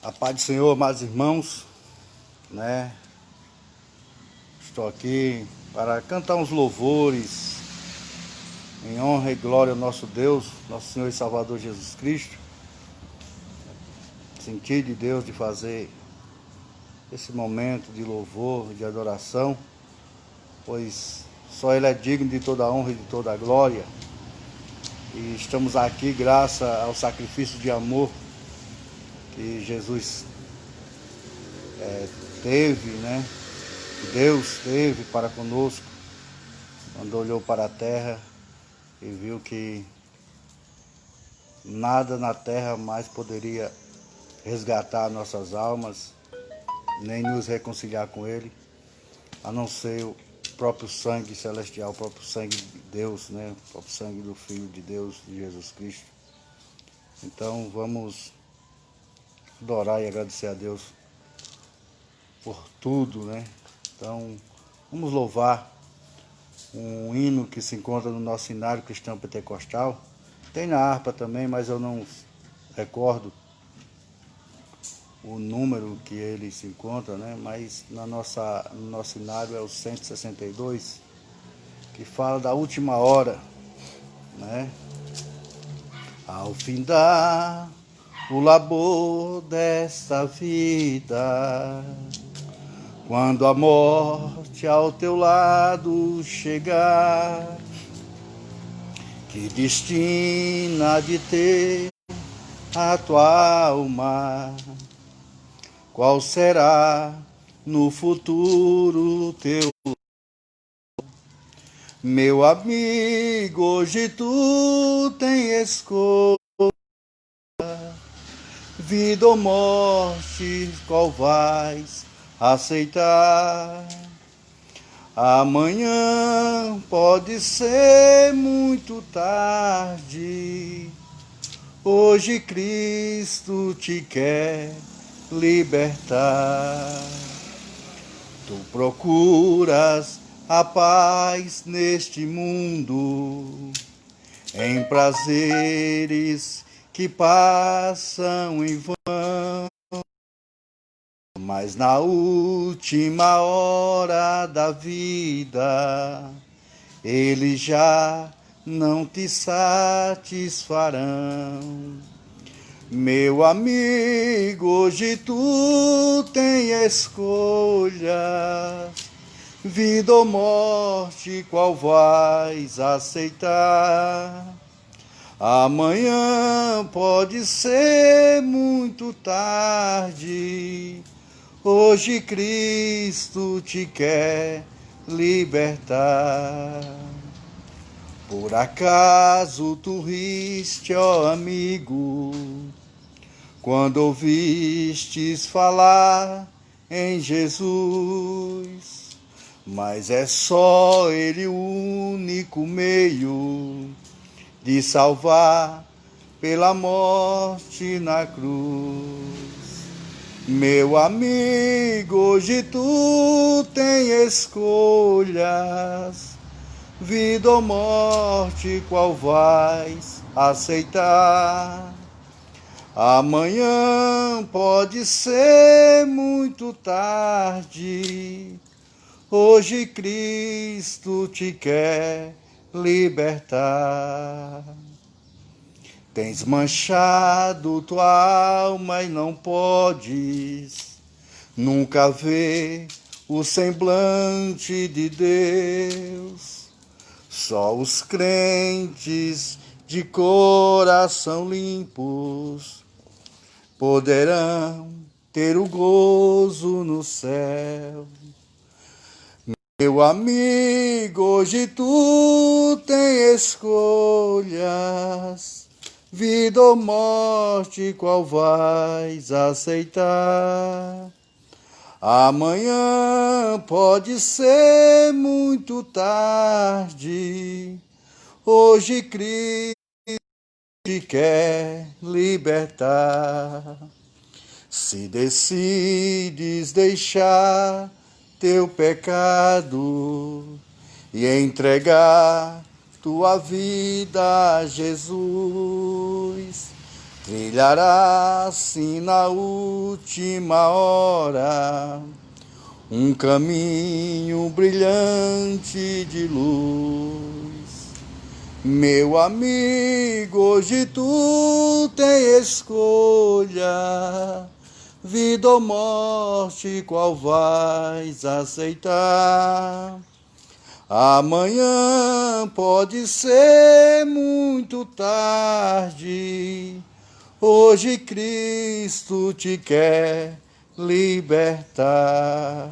A paz do Senhor, amados irmãos, Estou aqui para cantar uns louvores em honra e glória ao nosso Deus, nosso Senhor e Salvador Jesus Cristo. Sentir de Deus de fazer esse momento de louvor, de adoração, pois só Ele é digno de toda a honra e de toda a glória. E estamos aqui graças ao sacrifício de amor que Jesus teve, que Deus teve para conosco, quando olhou para a terra e viu que nada na terra mais poderia resgatar nossas almas, nem nos reconciliar com Ele, a não ser o próprio sangue celestial, o próprio sangue de Deus, o próprio sangue do Filho de Deus, de Jesus Cristo. Então vamos adorar e agradecer a Deus por tudo, Então vamos louvar um hino que se encontra no nosso Sinário Cristão Pentecostal. Tem na harpa também, mas eu não recordo o número que ele se encontra, Mas no nosso Sinário é o 162, que fala da última hora, Ao findar o labor desta vida, quando a morte ao teu lado chegar, que destina de ter a tua alma, qual será no futuro teu? Meu amigo, hoje tu tens escolha, vida ou morte, qual vais aceitar? Amanhã pode ser muito tarde, hoje Cristo te quer libertar. Tu procuras a paz neste mundo, em prazeres que passam em vão, mas na última hora da vida, eles já não te satisfarão. Meu amigo, hoje tu tens escolha, vida ou morte, qual vais aceitar? Amanhã pode ser muito tarde, hoje Cristo te quer libertar. Por acaso tu riste, ó amigo, quando ouvistes falar em Jesus? Mas é só Ele o único meio de salvar pela morte na cruz. Meu amigo, hoje tu tens escolhas, vida ou morte, qual vais aceitar? Amanhã pode ser muito tarde, hoje Cristo te quer libertar. Tens manchado tua alma e não podes nunca ver o semblante de Deus. Só os crentes de coração limpos poderão ter o gozo no céu. Meu amigo, hoje tu tens escolhas, vida ou morte, qual vais aceitar? Amanhã pode ser muito tarde, hoje Cristo te quer libertar. Se decides deixar teu pecado e entregar tua vida a Jesus, trilhará assim na última hora um caminho brilhante de luz. Meu amigo, hoje tu tem escolha, vida ou morte, qual vais aceitar? Amanhã pode ser muito tarde, hoje Cristo te quer libertar.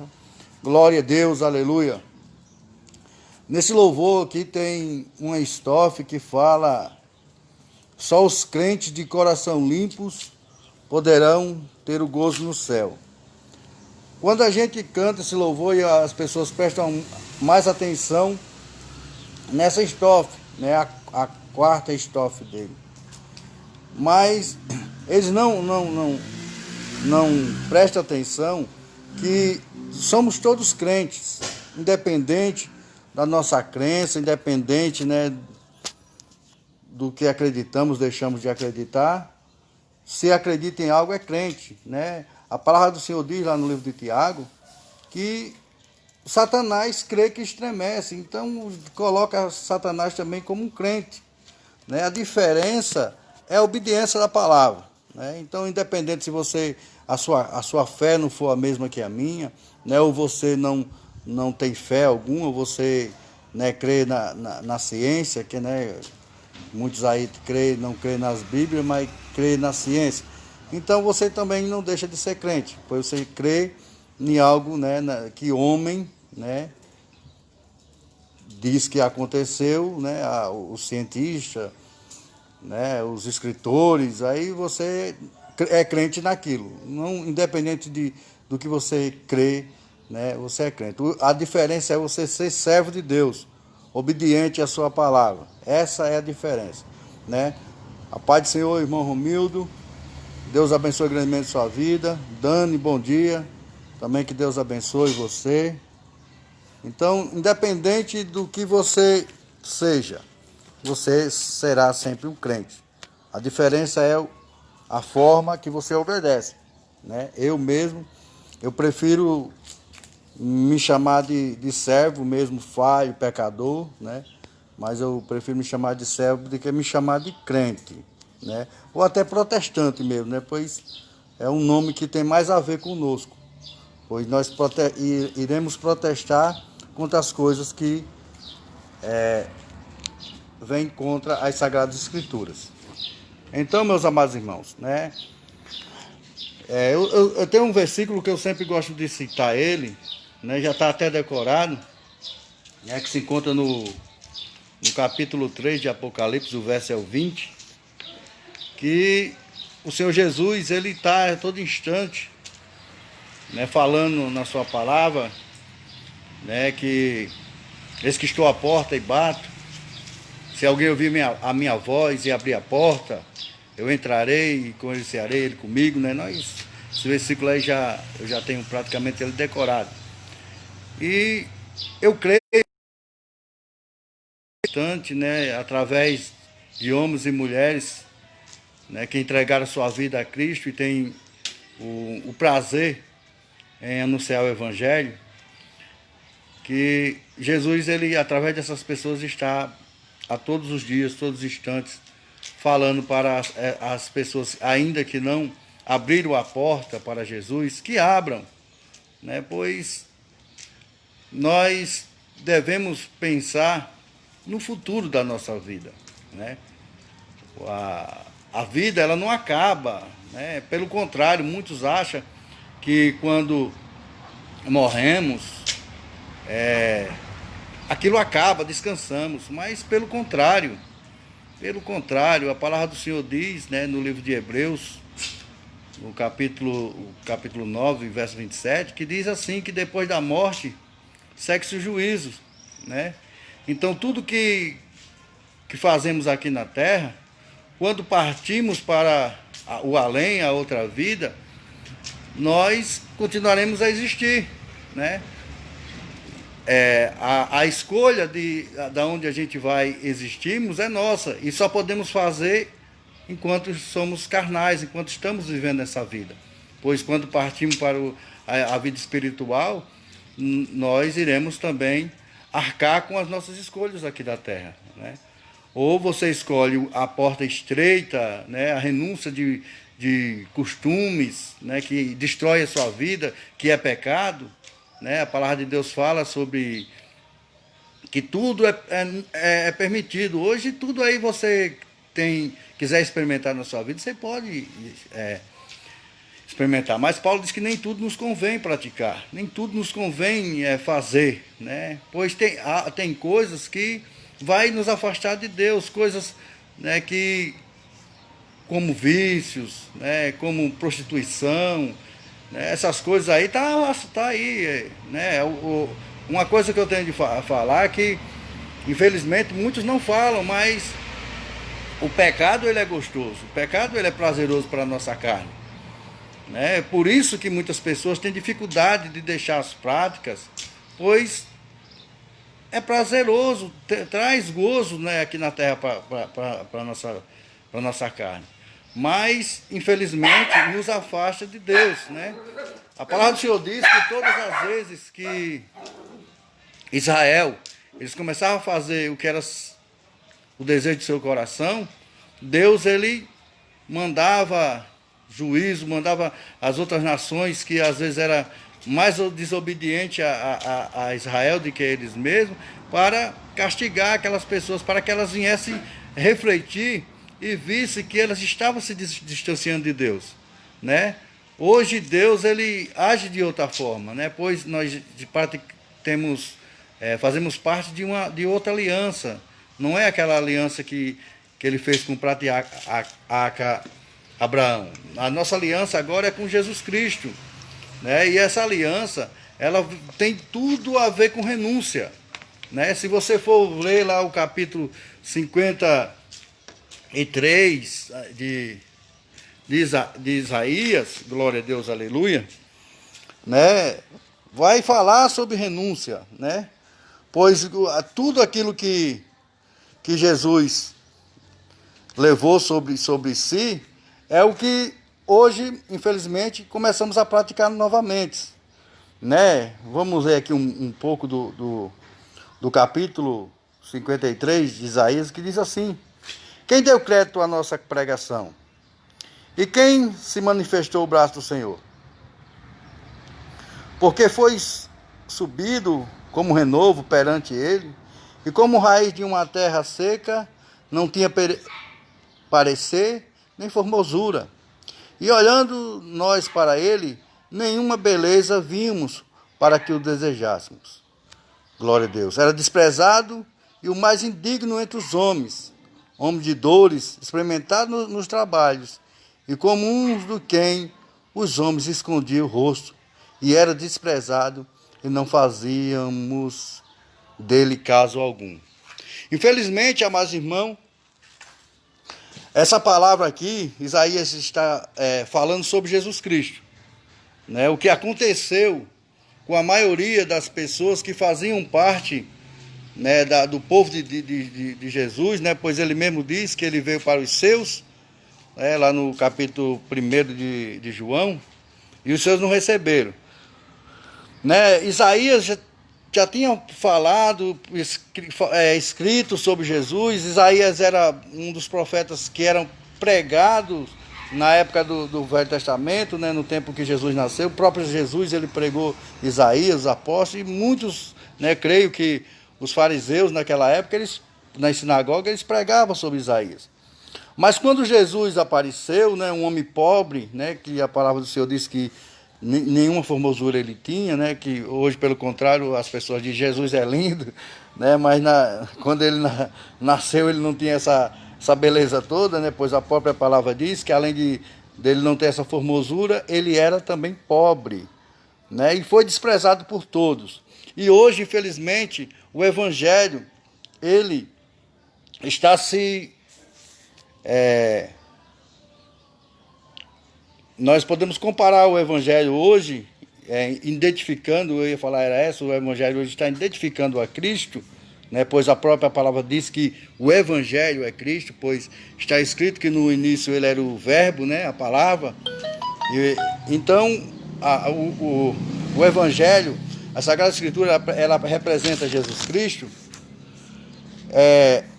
Glória a Deus, aleluia. Nesse louvor aqui tem uma estrofe que fala: só os crentes de coração limpos poderão ter o gozo no céu. Quando a gente canta esse louvor e as pessoas prestam mais atenção nessa estrofe, né, a quarta estrofe dele. Mas eles não prestam atenção que somos todos crentes, independente da nossa crença, independente, né, do que acreditamos, deixamos de acreditar. Se acredita em algo, é crente, né? A palavra do Senhor diz lá no livro de Tiago que Satanás crê que estremece, então coloca Satanás também como um crente, né? A diferença é a obediência da palavra, né? Então, independente se você a sua fé não for a mesma que a minha, né? Ou você não tem fé alguma, ou você, né, crê na ciência, que, né, muitos aí não crê nas Bíblias, mas crê na ciência. Então você também não deixa de ser crente, pois você crê em algo, né, que homem, né, diz que aconteceu, né, o cientista, né, os escritores, aí você é crente naquilo. Não, independente do que você crê, né, você é crente. A diferença é você ser servo de Deus, obediente à sua palavra. Essa é a diferença, né? A paz do Senhor, irmão Romildo. Deus abençoe grandemente sua vida. Dani, bom dia. Também que Deus abençoe você. Então, independente do que você seja, você será sempre um crente. A diferença é a forma que você obedece, né? Eu mesmo, eu prefiro me chamar de servo mesmo, falho, pecador, né? Mas eu prefiro me chamar de servo do que me chamar de crente, né? Ou até protestante mesmo, né? Pois é um nome que tem mais a ver conosco, pois nós iremos protestar contra as coisas que vêm contra as Sagradas Escrituras. Então, meus amados irmãos, né? Eu tenho um versículo que eu sempre gosto de citar ele, né? Já está até decorado, né? Que se encontra no capítulo 3 de Apocalipse, o verso é o 20, que o Senhor Jesus, ele está a todo instante, né, falando na sua palavra, né, que eis que estou à porta e bato, se alguém ouvir a minha voz e abrir a porta, eu entrarei e conhecerei ele comigo, né? Esse versículo aí eu já tenho praticamente ele decorado. E eu creio, né, através de homens e mulheres, né, que entregaram sua vida a Cristo e têm o prazer em anunciar o Evangelho, que Jesus, ele, através dessas pessoas, está a todos os dias, todos os instantes, falando para as pessoas, ainda que não abriram a porta para Jesus, que abram, né? Pois nós devemos pensar no futuro da nossa vida, né? A vida, ela não acaba, né? Pelo contrário, muitos acham que quando morremos, aquilo acaba, descansamos, mas pelo contrário, a palavra do Senhor diz, né, no livro de Hebreus, no capítulo 9, verso 27, que diz assim, que depois da morte segue-se o juízo, né? Então tudo que fazemos aqui na terra, quando partimos para o além, a outra vida, nós continuaremos a existir, né? A escolha de onde a gente vai existirmos é nossa, e só podemos fazer enquanto somos carnais, enquanto estamos vivendo essa vida. Pois quando partimos para a vida espiritual, nós iremos também arcar com as nossas escolhas aqui da terra, né? Ou você escolhe a porta estreita, né, a renúncia de costumes, né, que destrói a sua vida, que é pecado, né? A palavra de Deus fala sobre que tudo é permitido. Hoje tudo aí você quiser experimentar na sua vida, você pode experimentar. Mas Paulo diz que nem tudo nos convém praticar, nem tudo nos convém fazer, né? Pois tem coisas que vai nos afastar de Deus, coisas, né, como vícios, né, como prostituição, né, essas coisas aí tá aí, né? Uma coisa que eu tenho de falar é que, infelizmente, muitos não falam, mas o pecado ele é gostoso, o pecado ele é prazeroso para a nossa carne, né? Por isso que muitas pessoas têm dificuldade de deixar as práticas, pois é prazeroso, traz gozo, né, aqui na terra para a nossa carne. Mas, infelizmente, nos afasta de Deus, né? A palavra do Senhor diz que todas as vezes que Israel, eles começavam a fazer o que era o desejo de seu coração, Deus, ele mandava juízo, mandava as outras nações que às vezes era mais desobediente a Israel do que eles mesmos, para castigar aquelas pessoas, para que elas viessem refletir e vissem que elas estavam se distanciando de Deus, né? Hoje Deus ele age de outra forma, né? Pois nós fazemos parte de outra aliança. Não é aquela aliança que ele fez com o patriarca Abraão. A nossa aliança agora é com Jesus Cristo, né? E essa aliança, ela tem tudo a ver com renúncia, né? Se você for ler lá o capítulo 53 de Isaías, glória a Deus, aleluia, né? Vai falar sobre renúncia, né? Pois tudo aquilo que Jesus levou sobre si é o que hoje, infelizmente, começamos a praticar novamente, né? Vamos ler aqui um pouco do capítulo 53 de Isaías, que diz assim: quem deu crédito à nossa pregação? E quem se manifestou o braço do Senhor? Porque foi subido como renovo perante ele, e como raiz de uma terra seca, não tinha parecer nem formosura. E olhando nós para ele, nenhuma beleza vimos para que o desejássemos. Glória a Deus. Era desprezado e o mais indigno entre os homens, homem de dores, experimentado nos trabalhos, e como uns do quem os homens escondiam o rosto, e era desprezado, e não fazíamos dele caso algum. Infelizmente, amados irmãos, essa palavra aqui, Isaías está falando sobre Jesus Cristo, né? O que aconteceu com a maioria das pessoas que faziam parte, né, do povo de Jesus, né? Pois ele mesmo diz que ele veio para os seus, lá no capítulo 1 de João, e os seus não receberam, né? Isaías já tinha falado, escrito sobre Jesus. Isaías era um dos profetas que eram pregados na época do Velho Testamento, né, no tempo que Jesus nasceu. O próprio Jesus ele pregou Isaías, os apóstolos, e muitos, né, creio que os fariseus naquela época, nas sinagogas, eles pregavam sobre Isaías. Mas quando Jesus apareceu, né, um homem pobre, né, que a palavra do Senhor diz que nenhuma formosura ele tinha, né, que hoje, pelo contrário, as pessoas dizem Jesus é lindo, né, mas quando ele nasceu ele não tinha essa beleza toda, né, pois a própria palavra diz que além dele não ter essa formosura, ele era também pobre, né, e foi desprezado por todos. E hoje, infelizmente, o Evangelho, ele está nós podemos comparar o Evangelho hoje, identificando, eu ia falar, o Evangelho hoje está identificando a Cristo, né? Pois a própria palavra diz que o Evangelho é Cristo, pois está escrito que no início ele era o verbo, né? A palavra. Então, o Evangelho, a Sagrada Escritura, ela representa Jesus Cristo.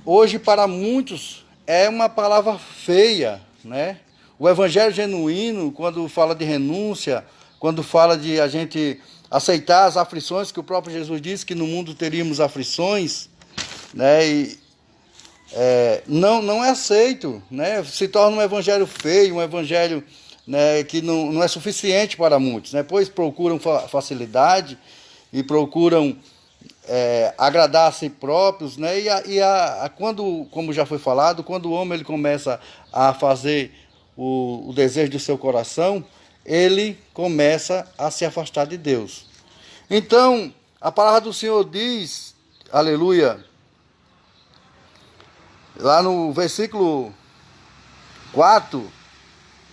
Hoje, para muitos, é uma palavra feia, né? O Evangelho genuíno, quando fala de renúncia, quando fala de a gente aceitar as aflições, que o próprio Jesus disse que no mundo teríamos aflições, né? E não é aceito, né? Se torna um evangelho feio, um evangelho, né, que não é suficiente para muitos, né? Pois procuram facilidade e procuram agradar a si próprios, né? Quando, como já foi falado, quando o homem ele começa a fazer o desejo do seu coração, ele começa a se afastar de Deus. Então, a palavra do Senhor diz, aleluia, lá no versículo 4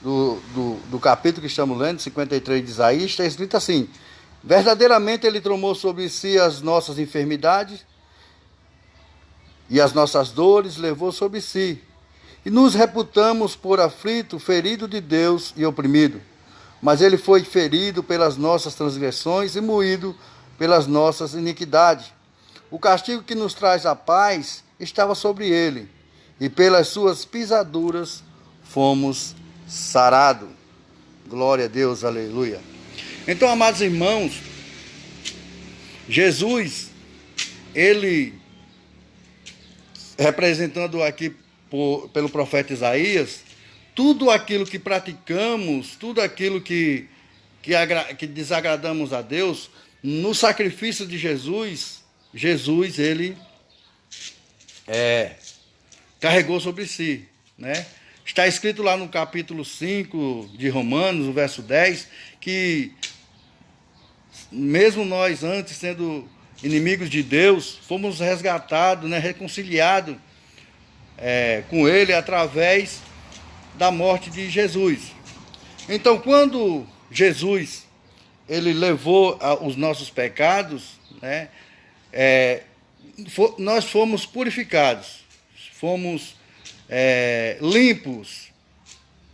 do capítulo que estamos lendo, 53 de Isaías, está escrito assim: verdadeiramente ele tomou sobre si as nossas enfermidades e as nossas dores levou sobre si. E nos reputamos por aflito, ferido de Deus e oprimido. Mas ele foi ferido pelas nossas transgressões e moído pelas nossas iniquidades. O castigo que nos traz a paz estava sobre ele, e pelas suas pisaduras fomos sarados. Glória a Deus, aleluia. Então, amados irmãos, Jesus, ele, representando aqui pelo profeta Isaías, tudo aquilo que praticamos, tudo aquilo que desagradamos a Deus, no sacrifício de Jesus, ele carregou sobre si, né? Está escrito lá no capítulo 5 de Romanos, o verso 10, que mesmo nós, antes sendo inimigos de Deus, fomos resgatados, né, reconciliados com ele através da morte de Jesus. Então, quando Jesus ele levou os nossos pecados, né, nós fomos purificados, fomos limpos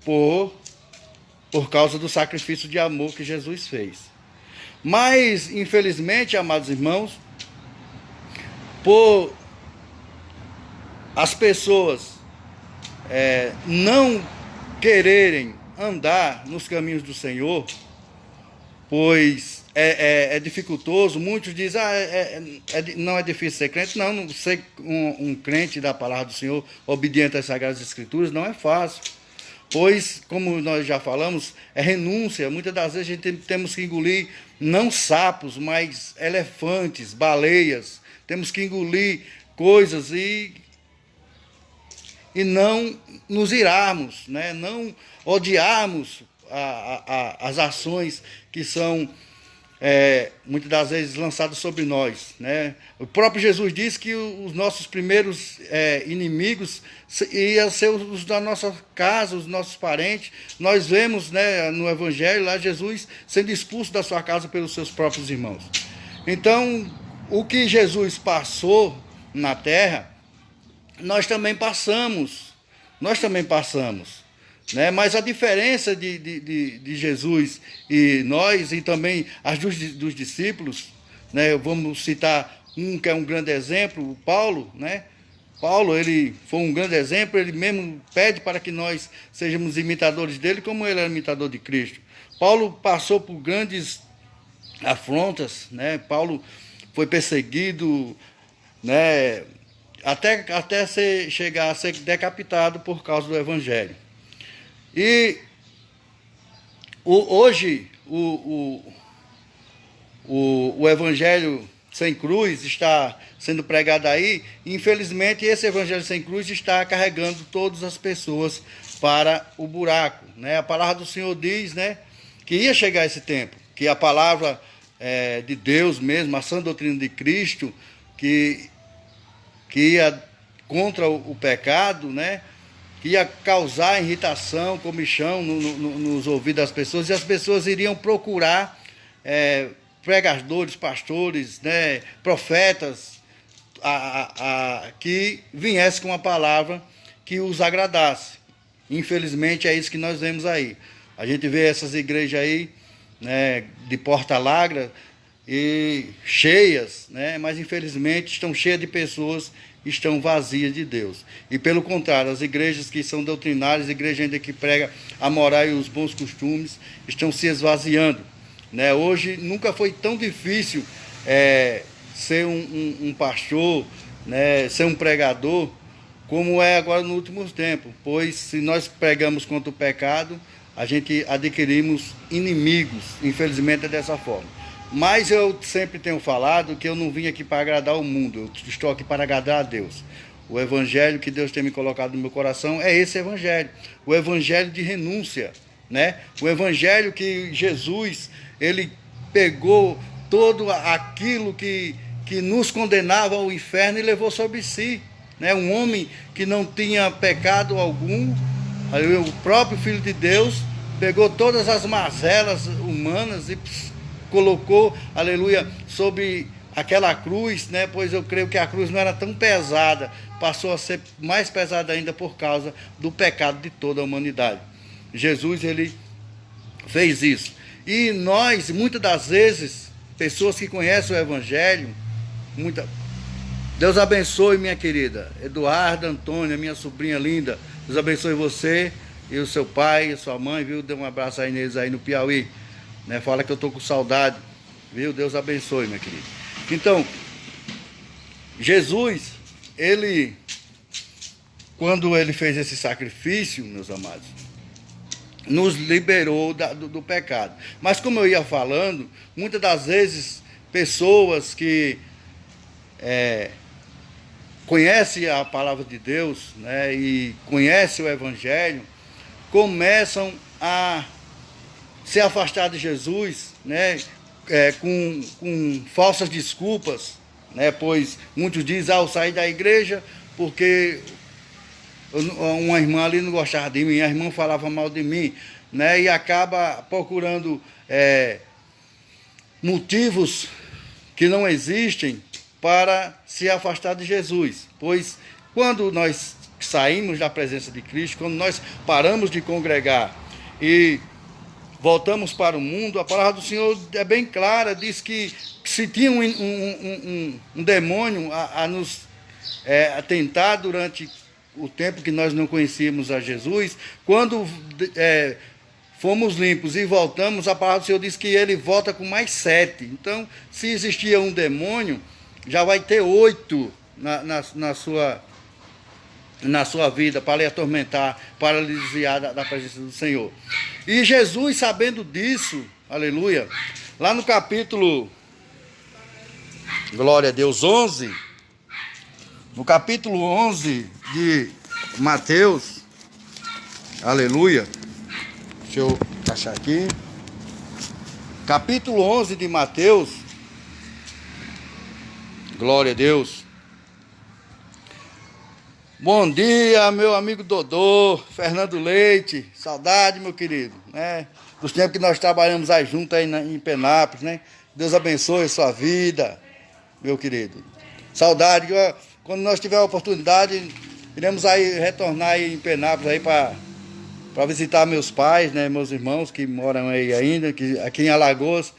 por causa do sacrifício de amor que Jesus fez. Mas, infelizmente, amados irmãos, por as pessoas não quererem andar nos caminhos do Senhor, pois é dificultoso. Muitos dizem, não é difícil ser crente. Não ser um crente da palavra do Senhor, obediente às Sagradas Escrituras, não é fácil. Pois, como nós já falamos, é renúncia. Muitas das vezes a gente temos que engolir não sapos, mas elefantes, baleias. Temos que engolir coisas e não nos irarmos, né? Não odiarmos as ações que são muitas das vezes lançadas sobre nós, né? O próprio Jesus disse que os nossos primeiros inimigos iam ser os da nossa casa, os nossos parentes. Nós vemos, né, no Evangelho lá Jesus sendo expulso da sua casa pelos seus próprios irmãos. Então, o que Jesus passou na terra, nós também passamos, né? Mas a diferença de Jesus e nós, e também as dos discípulos, né? Vamos citar um que é um grande exemplo, o Paulo, né? Paulo, ele foi um grande exemplo, ele mesmo pede para que nós sejamos imitadores dele, como ele era imitador de Cristo. Paulo passou por grandes afrontas, né? Paulo foi perseguido, né? Até chegar a ser decapitado por causa do Evangelho. E hoje o Evangelho sem cruz está sendo pregado aí, e infelizmente esse Evangelho sem cruz está carregando todas as pessoas para o buraco, né? A palavra do Senhor diz, né, que ia chegar esse tempo, que a palavra de Deus mesmo, a sã doutrina de Cristo, que ia contra o pecado, né, que ia causar irritação, comichão nos ouvidos das pessoas, e as pessoas iriam procurar pregadores, pastores, né, profetas, que viesse com uma palavra que os agradasse. Infelizmente é isso que nós vemos aí. A gente vê essas igrejas aí, né, de porta larga e cheias, né, mas infelizmente estão cheias de pessoas que estão vazias de Deus. E pelo contrário, as igrejas que são doutrinárias, igrejas ainda que prega a moral e os bons costumes, estão se esvaziando, né? Hoje nunca foi tão difícil ser um pastor, né, ser um pregador, como é agora nos últimos tempos, pois se nós pregamos contra o pecado, a gente adquirimos inimigos, infelizmente é dessa forma. Mas eu sempre tenho falado que eu não vim aqui para agradar o mundo, eu estou aqui para agradar a Deus. O evangelho que Deus tem me colocado no meu coração é esse evangelho, o evangelho de renúncia, né? O evangelho que Jesus, ele pegou todo aquilo que nos condenava ao inferno e levou sobre si, né? Um homem que não tinha pecado algum, o próprio Filho de Deus pegou todas as mazelas humanas e colocou, aleluia, sobre aquela cruz, né? Pois eu creio que a cruz não era tão pesada, passou a ser mais pesada ainda por causa do pecado de toda a humanidade. Jesus, ele fez isso. E nós, muitas das vezes, pessoas que conhecem o evangelho, Deus abençoe, minha querida Eduarda Antônia, minha sobrinha linda. Deus abençoe você e o seu pai e sua mãe, viu? Dê um abraço aí neles aí no Piauí, né? Fala que eu tô com saudade, viu? Deus abençoe, minha querida. Então, Jesus, ele, quando ele fez esse sacrifício, meus amados, nos liberou do pecado. Mas como eu ia falando, muitas das vezes, pessoas que conhecem a palavra de Deus, né, e conhecem o evangelho, começam a se afastar de Jesus, né, com falsas desculpas, né, pois muitos dizem, eu saí da igreja porque uma irmã ali não gostava de mim, a irmã falava mal de mim, né, e acaba procurando motivos que não existem para se afastar de Jesus. Pois quando nós saímos da presença de Cristo, quando nós paramos de congregar e voltamos para o mundo, a palavra do Senhor é bem clara, diz que se tinha um demônio a nos tentar durante o tempo que nós não conhecíamos a Jesus, quando fomos limpos e voltamos, a palavra do Senhor diz que ele volta com mais 7. Então, se existia um demônio, já vai ter 8 na sua vida, para lhe atormentar, para lhe desviar da presença do Senhor. E Jesus, sabendo disso, aleluia, lá no capítulo, glória a Deus, 11, no capítulo 11 de Mateus, aleluia, deixa eu achar aqui, capítulo 11 de Mateus, glória a Deus. Bom dia, meu amigo Dodô, Fernando Leite, saudade, meu querido, né? Dos tempos que nós trabalhamos aí juntos aí em Penápolis, né? Deus abençoe a sua vida, meu querido. Saudade, quando nós tiver a oportunidade, iremos aí retornar aí em Penápolis aí para visitar meus pais, né? Meus irmãos que moram aí ainda, que aqui em Alagoas,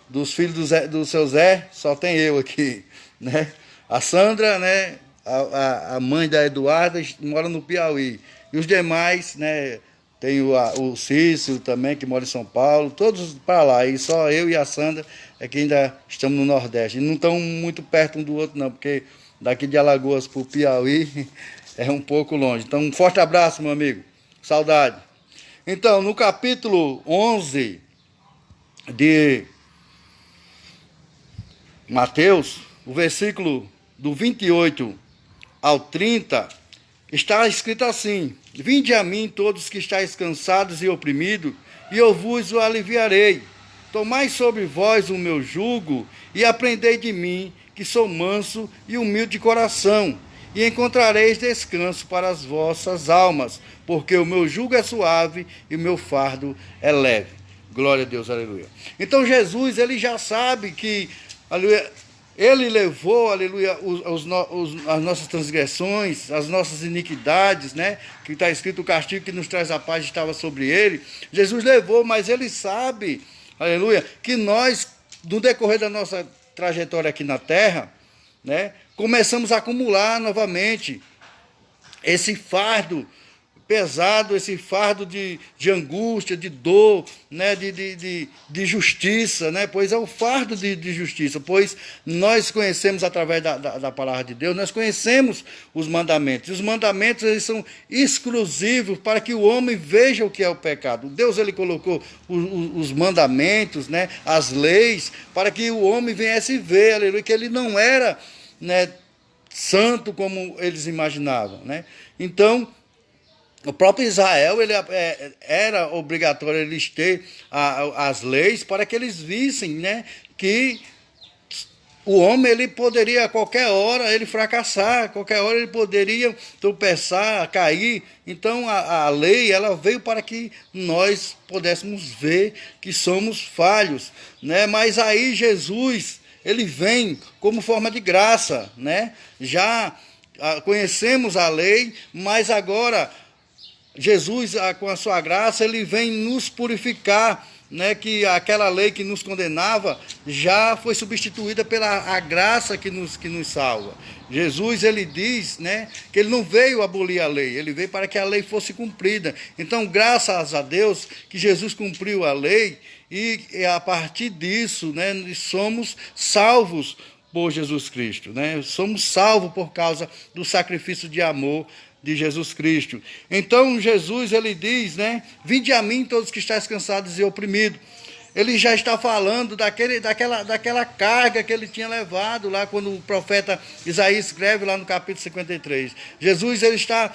dos filhos do seu Zé, só tem eu aqui, né? A Sandra, né? A mãe da Eduarda mora no Piauí. E os demais, né? Tem o Cícero também, que mora em São Paulo, todos para lá. E só eu e a Sandra é que ainda estamos no Nordeste. E não estão muito perto um do outro, não, porque daqui de Alagoas para o Piauí é um pouco longe. Então, um forte abraço, meu amigo. Saudade. Então, no capítulo 11 de Mateus, o versículo do 28 ao 30, está escrito assim: vinde a mim todos que estáis cansados e oprimidos, e eu vos o aliviarei. Tomai sobre vós o meu jugo, e aprendei de mim, que sou manso e humilde de coração, e encontrareis descanso para as vossas almas, porque o meu jugo é suave e o meu fardo é leve. Glória a Deus, aleluia. Então Jesus, ele já sabe que, aleluia, Ele levou, aleluia, as nossas transgressões, as nossas iniquidades, né? Que está escrito: o castigo que nos traz a paz estava sobre ele. Jesus levou, mas ele sabe, aleluia, que nós, no decorrer da nossa trajetória aqui na terra, né, começamos a acumular novamente esse fardo pesado, esse fardo de angústia, de dor, né, de justiça, né, pois é o fardo de justiça, pois nós conhecemos através da palavra de Deus, nós conhecemos os mandamentos, e os mandamentos eles são exclusivos para que o homem veja o que é o pecado. Deus ele colocou os mandamentos, né, as leis, para que o homem viesse ver, aleluia, que ele não era, né, santo como eles imaginavam, né. Então, o próprio Israel ele era obrigatório eles ter as leis para que eles vissem, né, que o homem ele poderia a qualquer hora ele fracassar, a qualquer hora ele poderia tropeçar, cair. Então a lei ela veio para que nós pudéssemos ver que somos falhos, né? Mas aí Jesus ele vem como forma de graça, né? Já conhecemos a lei, mas agora Jesus, com a sua graça, ele vem nos purificar, né, que aquela lei que nos condenava já foi substituída pela graça que nos salva. Jesus, ele diz, né, que ele não veio abolir a lei, ele veio para que a lei fosse cumprida. Então, graças a Deus que Jesus cumpriu a lei e a partir disso, né, somos salvos por Jesus Cristo, né? Somos salvos por causa do sacrifício de amor de Jesus Cristo. Então Jesus ele diz, né, vinde a mim todos que estáis cansados e oprimidos. Ele já está falando daquela carga que ele tinha levado lá quando o profeta Isaías escreve lá no capítulo 53. Jesus ele está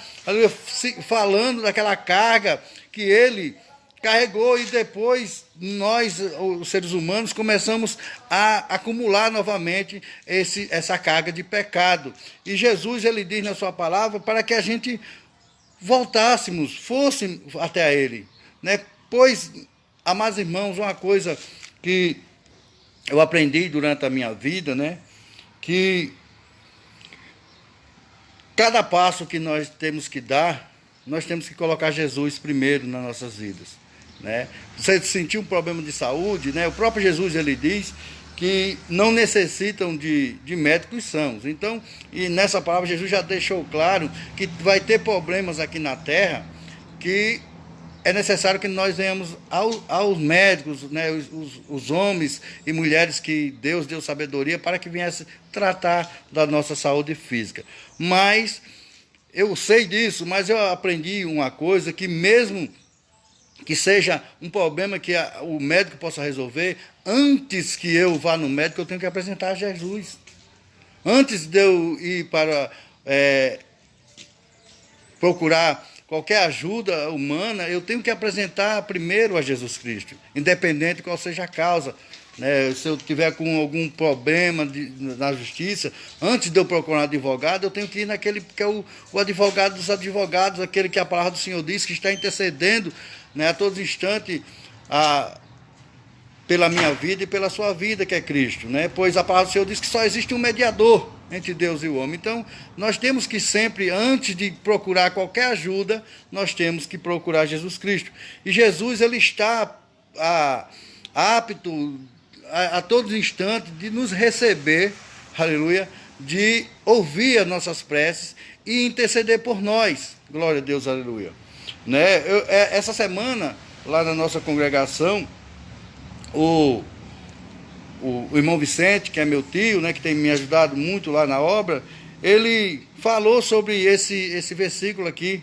falando daquela carga que ele carregou e depois nós, os seres humanos, começamos a acumular novamente essa carga de pecado. E Jesus, ele diz na sua palavra para que a gente voltássemos, fosse até ele, né? Pois, amados irmãos, uma coisa que eu aprendi durante a minha vida, né? Que cada passo que nós temos que dar, nós temos que colocar Jesus primeiro nas nossas vidas. Né? Você sentiu um problema de saúde, né? O próprio Jesus ele diz que não necessitam de médicos sãos. Então, e nessa palavra Jesus já deixou claro que vai ter problemas aqui na terra que é necessário que nós venhamos aos médicos, né? Os homens e mulheres que Deus deu sabedoria para que viessem tratar da nossa saúde física. Mas eu sei disso, mas eu aprendi uma coisa que mesmo que seja um problema que o médico possa resolver, antes que eu vá no médico, eu tenho que apresentar a Jesus. Antes de eu ir para procurar qualquer ajuda humana, eu tenho que apresentar primeiro a Jesus Cristo, independente qual seja a causa. Né? Se eu tiver com algum problema na justiça, antes de eu procurar um advogado, eu tenho que ir naquele que é o advogado dos advogados, aquele que a palavra do Senhor diz que está intercedendo, né, a todo instante pela minha vida e pela sua vida, que é Cristo, né? Pois a palavra do Senhor diz que só existe um mediador entre Deus e o homem. Então, nós temos que sempre, antes de procurar qualquer ajuda, nós temos que procurar Jesus Cristo. E Jesus, ele está apto a todos os instantes de nos receber, aleluia, de ouvir as nossas preces e interceder por nós. Glória a Deus, aleluia. Né? Essa semana, lá na nossa congregação, o irmão Vicente, que é meu tio, né, que tem me ajudado muito lá na obra, ele falou sobre esse versículo aqui,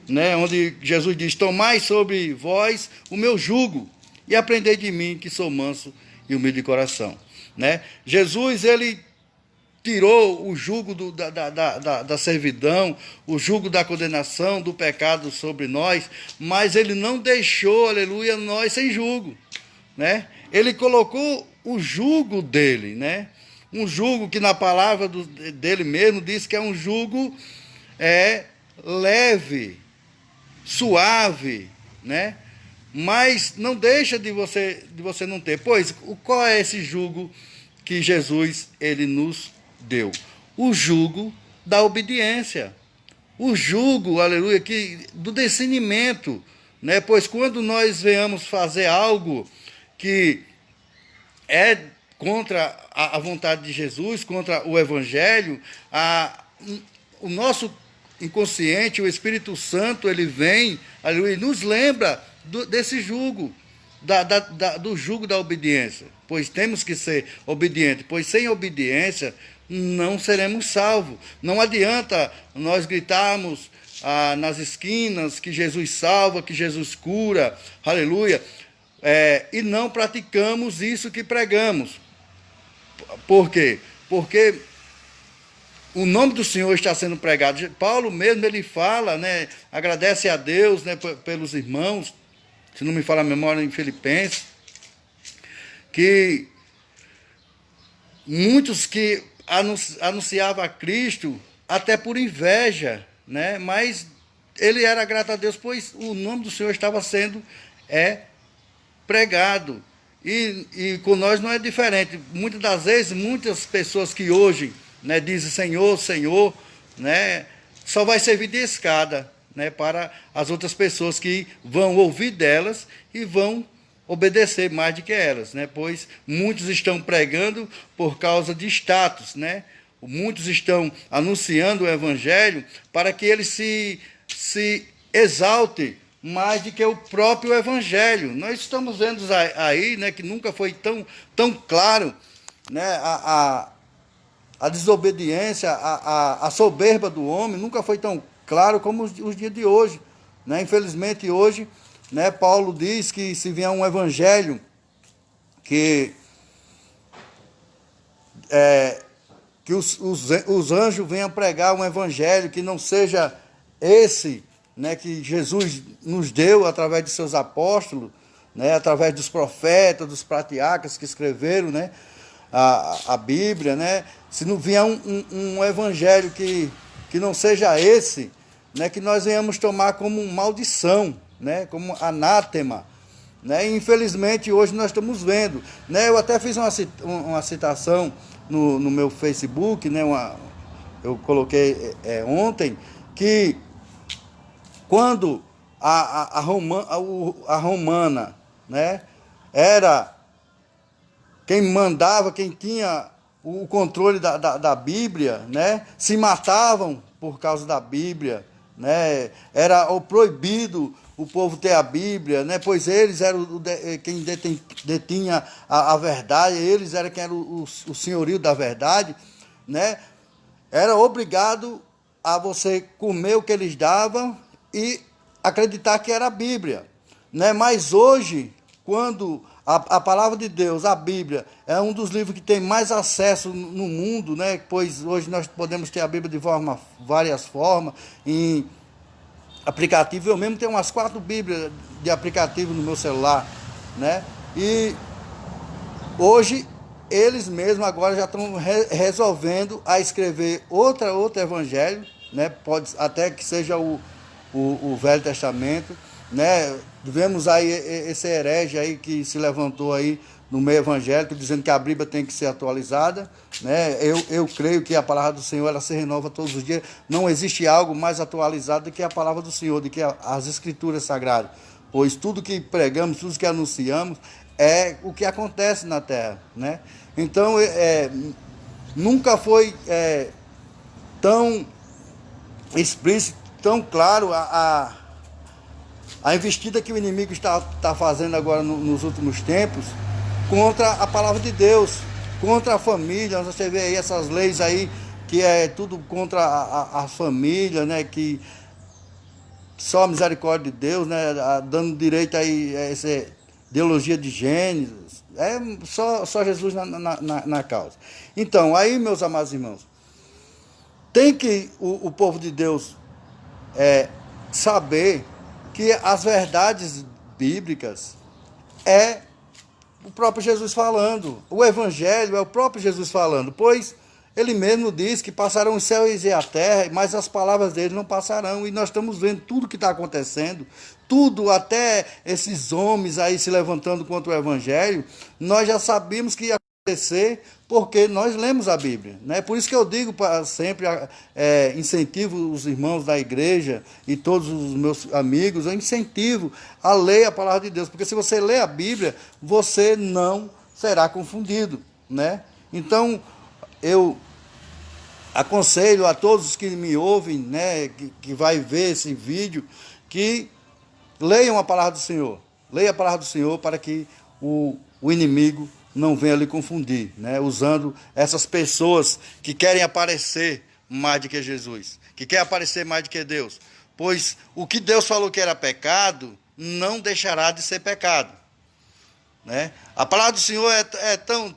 né, onde Jesus diz: tomai sobre vós o meu jugo e aprendei de mim, que sou manso e humilde de coração. Né? Jesus, ele tirou o jugo da servidão, o jugo da condenação, do pecado sobre nós, mas ele não deixou, aleluia, nós sem jugo. Né? Ele colocou o jugo dele, né? Um jugo que na palavra dele mesmo diz que é um jugo leve, suave, né? Mas não deixa de você não ter. Pois, qual é esse jugo que Jesus ele nos deu? O jugo da obediência. O jugo, aleluia, do discernimento, né? Pois quando nós venhamos fazer algo que é contra a vontade de Jesus, contra o Evangelho, o nosso inconsciente, o Espírito Santo, ele vem, aleluia, e nos lembra desse jugo, do jugo da obediência. Pois temos que ser obedientes, pois sem obediência não seremos salvos. Não adianta nós gritarmos nas esquinas que Jesus salva, que Jesus cura, aleluia, e não praticamos isso que pregamos. Por quê? Porque o nome do Senhor está sendo pregado. Paulo mesmo, ele fala, né, agradece a Deus, né, pelos irmãos, se não me falha a memória, em Filipenses, que muitos que anunciavam a Cristo até por inveja, né, mas ele era grato a Deus, pois o nome do Senhor estava sendo pregado. E com nós não é diferente. Muitas das vezes, muitas pessoas que hoje, né, dizem Senhor, Senhor, né, só vai servir de escada, né, para as outras pessoas que vão ouvir delas e vão obedecer mais do que elas, né, pois muitos estão pregando por causa de status, né, muitos estão anunciando o Evangelho para que ele se exalte mais do que o próprio Evangelho. Nós estamos vendo aí, né, que nunca foi tão claro, né, a desobediência, a soberba do homem, nunca foi tão claro como os dias de hoje, né? Infelizmente hoje, né, Paulo diz que se vier um Evangelho que os anjos venham pregar um Evangelho que não seja esse, né, que Jesus nos deu através de seus apóstolos, né, através dos profetas, dos patriarcas que escreveram, né, a Bíblia, né, se não vier um evangelho que não seja esse, né, que nós venhamos tomar como maldição, né, como anátema, né, e infelizmente hoje nós estamos vendo, né, eu até fiz uma citação no meu Facebook, né, eu coloquei ontem, que quando a romana, né, era quem mandava, quem tinha o controle da Bíblia, né, se matavam por causa da Bíblia, né, era proibido o povo ter a Bíblia, né, pois eles eram quem detinha a verdade, eles eram quem era o senhorio da verdade, né, era obrigado a você comer o que eles davam e acreditar que era a Bíblia, né? Mas hoje, quando a palavra de Deus, a Bíblia, é um dos livros que tem mais acesso no mundo, né? Pois hoje nós podemos ter a Bíblia de várias formas, em aplicativo. Eu mesmo tenho umas 4 Bíblias de aplicativo no meu celular, né? E hoje eles mesmos agora já estão resolvendo a escrever outro evangelho, né? Pode até que seja o Velho Testamento, né? Vemos aí esse herege aí que se levantou aí no meio evangélico, dizendo que a Bíblia tem que ser atualizada, né? Eu creio que a palavra do Senhor ela se renova todos os dias. Não existe algo mais atualizado do que a palavra do Senhor, do que as Escrituras Sagradas, pois tudo que pregamos, tudo que anunciamos é o que acontece na terra, né? Então, nunca foi tão explícito, tão claro a investida que o inimigo está fazendo agora nos últimos tempos contra a palavra de Deus, contra a família. Você vê aí essas leis aí que é tudo contra a família, né? Que só a misericórdia de Deus, né? Dando direito aí a essa ideologia de gênero, só Jesus na causa. Então, aí, meus amados irmãos, tem que o povo de Deus saber que as verdades bíblicas é o próprio Jesus falando. O Evangelho é o próprio Jesus falando, pois ele mesmo diz que passarão os céus e a terra, mas as palavras dele não passarão. E nós estamos vendo tudo que está acontecendo, tudo, até esses homens aí se levantando contra o Evangelho, nós já sabemos que acontecer porque nós lemos a Bíblia, né? Por isso que eu digo sempre, incentivo os irmãos da igreja e todos os meus amigos, eu incentivo a ler a palavra de Deus, porque se você ler a Bíblia, você não será confundido, né? Então, eu aconselho a todos que me ouvem, né, que vai ver esse vídeo, que leiam a palavra do Senhor. Leia a palavra do Senhor para que o inimigo não venha lhe confundir, né? Usando essas pessoas que querem aparecer mais do que Jesus, que querem aparecer mais do que Deus. Pois o que Deus falou que era pecado, não deixará de ser pecado, né? A palavra do Senhor é tão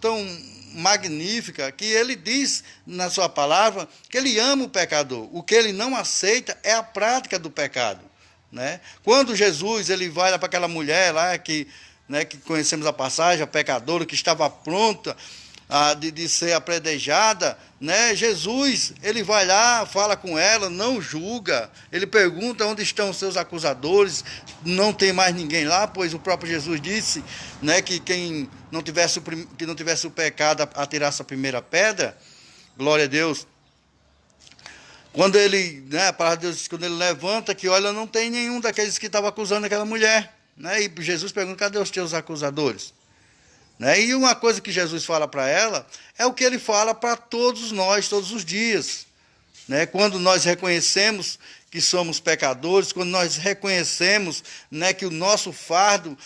magnífica que ele diz na sua palavra que ele ama o pecador. O que ele não aceita é a prática do pecado, né? Quando Jesus ele vai lá para aquela mulher lá que conhecemos a passagem, a pecadora que estava pronta de ser apredejada, né? Jesus, ele vai lá, fala com ela, não julga, ele pergunta onde estão os seus acusadores, não tem mais ninguém lá, pois o próprio Jesus disse, né, que quem não tivesse o pecado atirasse a primeira pedra. Glória a Deus. Quando ele, né, a palavra de Deus, quando ele levanta, que olha, não tem nenhum daqueles que estavam acusando aquela mulher, né? E Jesus pergunta, cadê os teus acusadores? Né? E uma coisa que Jesus fala para ela é o que ele fala para todos nós, todos os dias, né? Quando nós reconhecemos que somos pecadores, quando nós reconhecemos, né, que o nosso fardo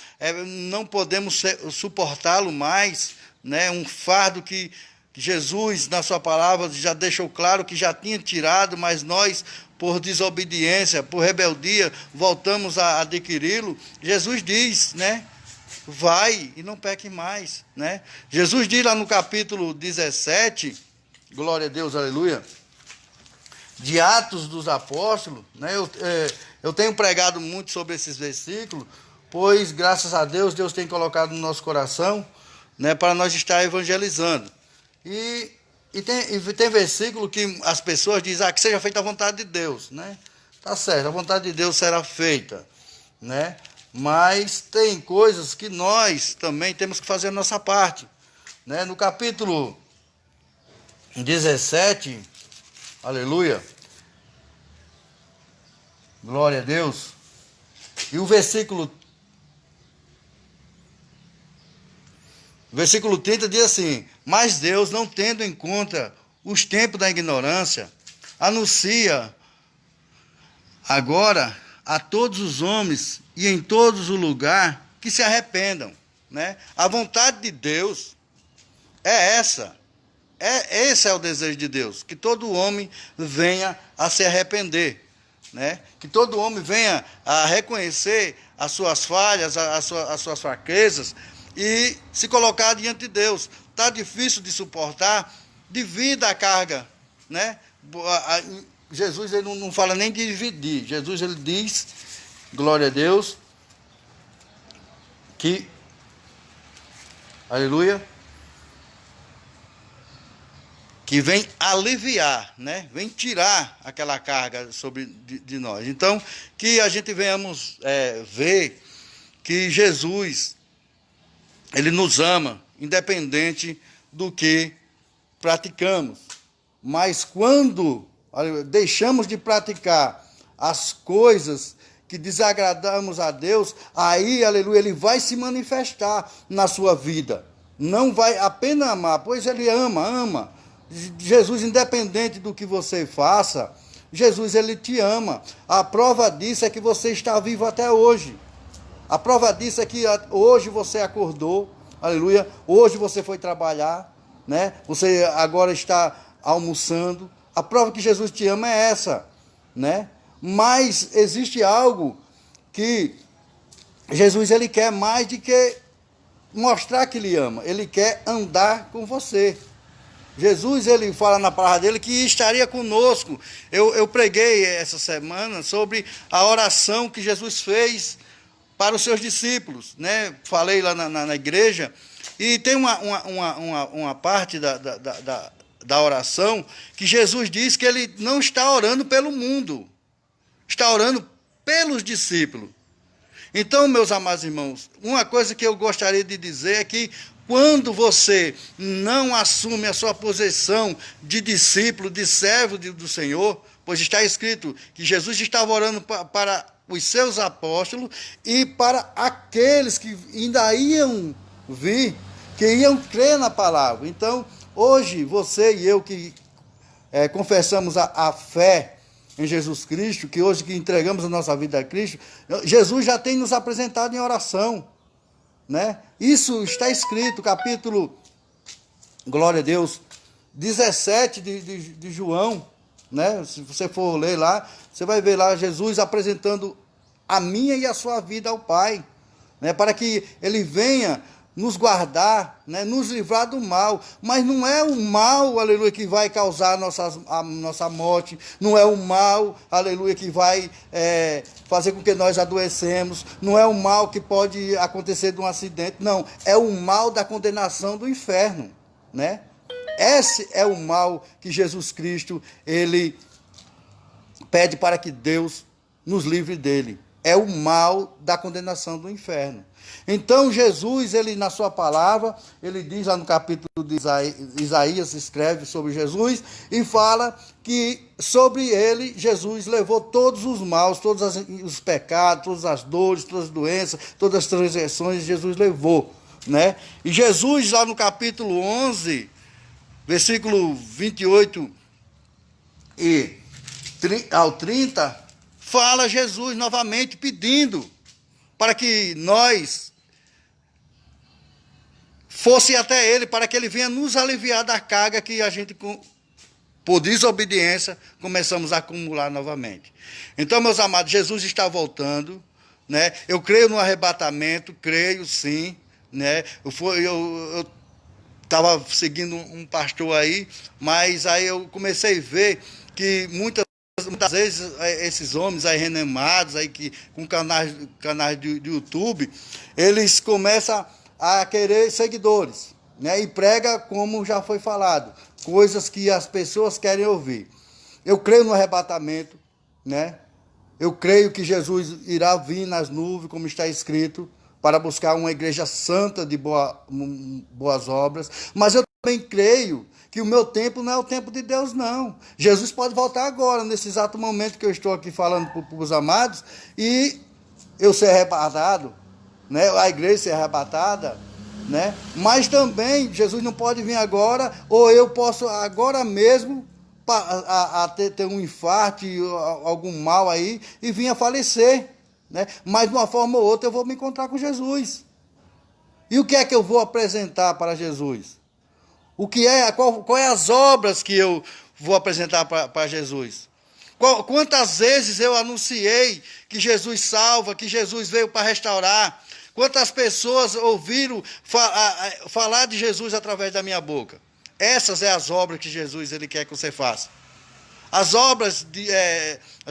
não podemos suportá-lo mais, né? Um fardo que Jesus, na sua palavra, já deixou claro que já tinha tirado, mas nós, por desobediência, por rebeldia, voltamos a adquiri-lo. Jesus diz, né? Vai e não peque mais, né? Jesus diz lá no capítulo 17, glória a Deus, aleluia, de Atos dos Apóstolos, né? Eu tenho pregado muito sobre esses versículos, pois, graças a Deus, Deus tem colocado no nosso coração, né, para nós estar evangelizando. E tem versículo que as pessoas dizem, que seja feita a vontade de Deus, né? Tá certo, a vontade de Deus será feita, né? Mas tem coisas que nós também temos que fazer a nossa parte, né? No capítulo 17, aleluia, glória a Deus, e o versículo 30 diz assim, mas Deus, não tendo em conta os tempos da ignorância, anuncia agora a todos os homens e em todos os lugares que se arrependam, né? A vontade de Deus é essa. Esse é o desejo de Deus, que todo homem venha a se arrepender, né? Que todo homem venha a reconhecer as suas falhas, as suas fraquezas e se colocar diante de Deus. Está difícil de suportar devido à carga, né? Jesus ele não fala nem de dividir. Jesus ele diz, glória a Deus, que, aleluia, que vem aliviar, né? Vem tirar aquela carga de nós. Então, que a gente venhamos ver que Jesus, ele nos ama, independente do que praticamos. Mas quando deixamos de praticar as coisas que desagradamos a Deus, aí, aleluia, ele vai se manifestar na sua vida. Não vai apenas amar, pois ele ama. Jesus, independente do que você faça, Jesus, ele te ama. A prova disso é que você está vivo até hoje. A prova disso é que hoje você acordou, aleluia, hoje você foi trabalhar, né? Você agora está almoçando. A prova que Jesus te ama é essa, né? Mas existe algo que Jesus ele quer mais do que mostrar que ele ama. Ele quer andar com você. Jesus ele fala na palavra dele que estaria conosco. Eu preguei essa semana sobre a oração que Jesus fez para os seus discípulos, né? Falei lá na igreja. E tem uma parte da oração que Jesus diz que ele não está orando pelo mundo, está orando pelos discípulos. Então, meus amados irmãos, uma coisa que eu gostaria de dizer é que quando você não assume a sua posição de discípulo, de servo do Senhor, pois está escrito que Jesus estava orando para os seus apóstolos e para aqueles que ainda iam vir, que iam crer na palavra. Então, hoje, você e eu que confessamos a fé em Jesus Cristo, que hoje que entregamos a nossa vida a Cristo, Jesus já tem nos apresentado em oração, né? Isso está escrito, capítulo, glória a Deus, 17 de João, né? Se você for ler lá, você vai ver lá Jesus apresentando a minha e a sua vida ao Pai, né? Para que Ele venha nos guardar, né? Nos livrar do mal. Mas não é o mal, aleluia, que vai causar a nossa morte, não é o mal, aleluia, que vai fazer com que nós adoecemos, não é o mal que pode acontecer de um acidente, não, é o mal da condenação do inferno, né? Esse é o mal que Jesus Cristo, ele pede para que Deus nos livre dele. É o mal da condenação do inferno. Então Jesus, ele na sua palavra, ele diz lá no capítulo de Isaías, escreve sobre Jesus e fala que sobre ele, Jesus levou todos os maus, todos os pecados, todas as dores, todas as doenças, todas as transgressões, Jesus levou, né? E Jesus lá no capítulo 11, versículo 28 e ao 30, fala Jesus novamente pedindo para que nós fosse até ele, para que ele venha nos aliviar da carga que a gente, por desobediência, começamos a acumular novamente. Então, meus amados, Jesus está voltando, né? Eu creio no arrebatamento, creio sim, né? Eu estava seguindo um pastor aí, mas aí eu comecei a ver que muitas vezes esses homens aí renomados aí que com canais de YouTube, eles começam a querer seguidores, né? E prega, como já foi falado, coisas que as pessoas querem ouvir. Eu creio no arrebatamento, né? Eu creio que Jesus irá vir nas nuvens, como está escrito, para buscar uma igreja santa de boas obras, mas eu também creio que o meu tempo não é o tempo de Deus, não. Jesus pode voltar agora, nesse exato momento que eu estou aqui falando para os amados, e eu ser arrebatado, né? A igreja ser arrebatada, né? Mas também Jesus não pode vir agora, ou eu posso agora mesmo ter um infarto, algum mal aí, e vir a falecer, né? Mas de uma forma ou outra eu vou me encontrar com Jesus. E o que é que eu vou apresentar para Jesus? Qual é as obras que eu vou apresentar para Jesus? Quantas vezes eu anunciei que Jesus salva, que Jesus veio para restaurar? Quantas pessoas ouviram falar de Jesus através da minha boca? Essas são as obras que Jesus ele quer que você faça. As obras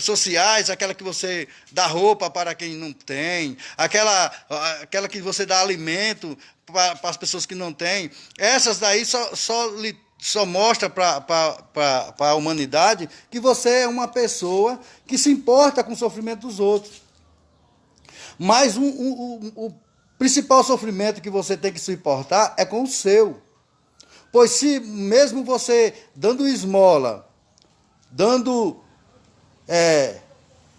sociais, aquela que você dá roupa para quem não tem, aquela que você dá alimento para as pessoas que não têm, essas daí só mostra para a humanidade que você é uma pessoa que se importa com o sofrimento dos outros. Mas o principal sofrimento que você tem que se importar é com o seu. Pois se mesmo você dando esmola, dando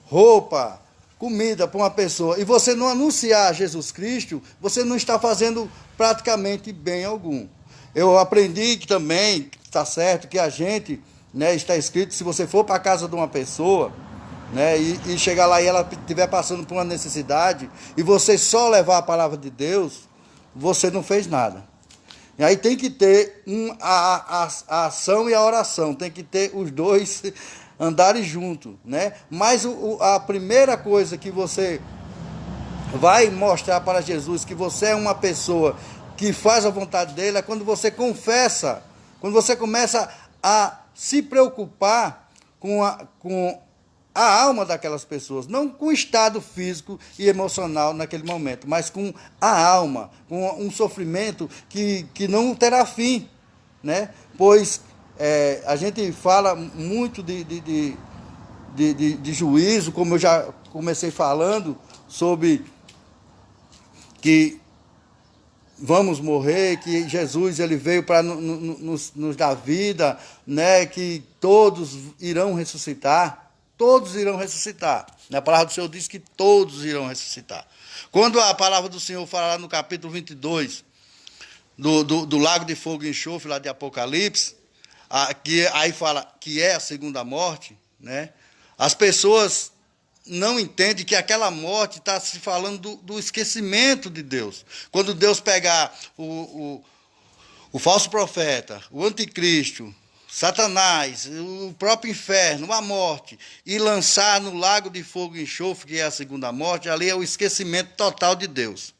roupa, comida para uma pessoa, e você não anunciar Jesus Cristo, você não está fazendo praticamente bem algum. Eu aprendi que também, está certo, que a gente, né, está escrito, se você for para a casa de uma pessoa, né, e chegar lá e ela estiver passando por uma necessidade, e você só levar a palavra de Deus, você não fez nada. E aí tem que ter a ação e a oração, tem que ter os dois andarem juntos, né? Mas a primeira coisa que você vai mostrar para Jesus que você é uma pessoa que faz a vontade dele é quando você confessa, quando você começa a se preocupar com a alma daquelas pessoas, não com o estado físico e emocional naquele momento, mas com a alma, com um sofrimento que não terá fim, né? Pois a gente fala muito de juízo, como eu já comecei falando, sobre que vamos morrer, que Jesus ele veio para nos dar vida, né? Que todos irão ressuscitar. Todos irão ressuscitar. A palavra do Senhor diz que todos irão ressuscitar. Quando a palavra do Senhor fala lá no capítulo 22 do lago de fogo e enxofre, lá de Apocalipse, que aí fala que é a segunda morte, né? As pessoas não entendem que aquela morte está se falando do esquecimento de Deus. Quando Deus pegar o falso profeta, o anticristo, Satanás, o próprio inferno, a morte, e lançar no lago de fogo e enxofre, que é a segunda morte, ali é o esquecimento total de Deus,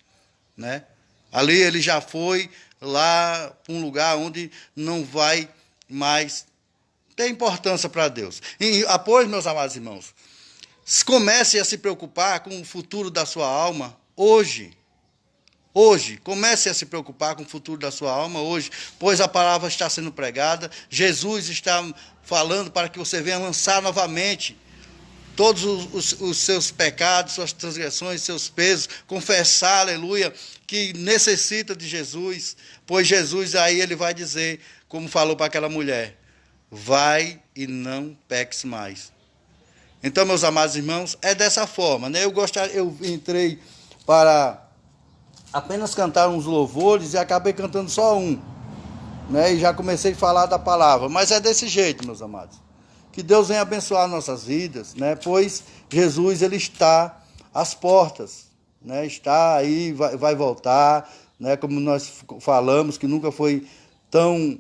né? Ali ele já foi lá para um lugar onde não vai mais ter importância para Deus. E após, meus amados irmãos, comece a se preocupar com o futuro da sua alma hoje. Hoje, comece a se preocupar com o futuro da sua alma hoje, pois a palavra está sendo pregada, Jesus está falando para que você venha lançar novamente todos os seus pecados, suas transgressões, seus pesos, confessar, aleluia, que necessita de Jesus, pois Jesus aí ele vai dizer, como falou para aquela mulher, vai e não peques mais. Então, meus amados irmãos, é dessa forma, né? Eu entrei para apenas cantar uns louvores e acabei cantando só um, né? E já comecei a falar da palavra, mas é desse jeito, meus amados. Que Deus venha abençoar nossas vidas, né? Pois Jesus ele está às portas, né? Está aí, vai voltar, né? Como nós falamos, que nunca foi tão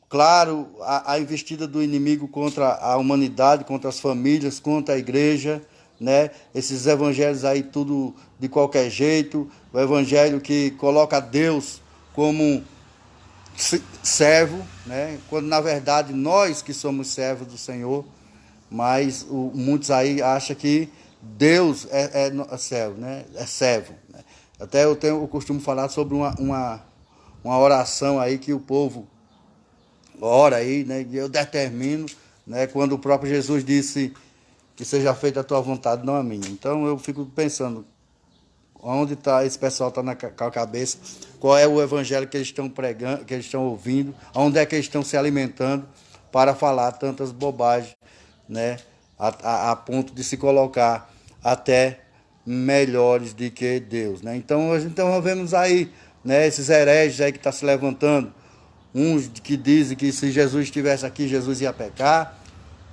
claro a investida do inimigo contra a humanidade, contra as famílias, contra a igreja, né? Esses evangelhos aí tudo de qualquer jeito, o evangelho que coloca Deus como servo, né? Quando na verdade nós que somos servos do Senhor, mas muitos aí acham que Deus é servo, né? É servo, né? Até eu costumo falar sobre uma oração aí que o povo ora aí, né? Eu determino, né? Quando o próprio Jesus disse que seja feita a tua vontade, não a minha. Então eu fico pensando, onde está esse pessoal está com a cabeça, qual é o evangelho que eles estão pregando, que eles estão ouvindo, onde é que eles estão se alimentando para falar tantas bobagens, né? A ponto de se colocar até melhores do que Deus, né? Então nós vemos aí, né? Esses hereges aí que estão se levantando, uns que dizem que se Jesus estivesse aqui, Jesus ia pecar,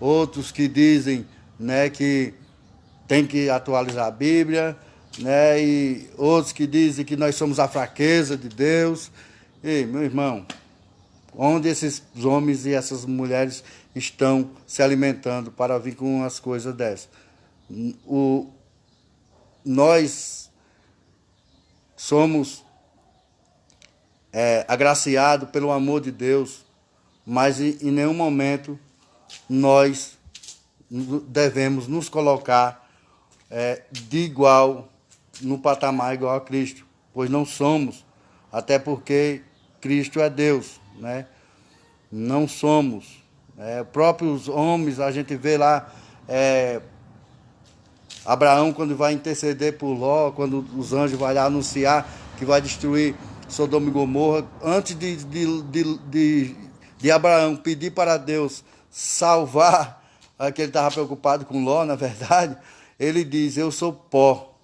outros que dizem, né, que tem que atualizar a Bíblia, né, e outros que dizem que nós somos a fraqueza de Deus. Ei, meu irmão, onde esses homens e essas mulheres estão se alimentando para vir com umas coisas dessas? Nós somos agraciados pelo amor de Deus, mas em nenhum momento nós devemos nos colocar de igual, no patamar igual a Cristo, pois não somos, até porque Cristo é Deus, né? Não somos. Próprios homens, a gente vê lá Abraão quando vai interceder por Ló, quando os anjos vão lá anunciar que vai destruir Sodoma e Gomorra, antes de Abraão pedir para Deus salvar, que ele estava preocupado com Ló, na verdade, ele diz, eu sou pó,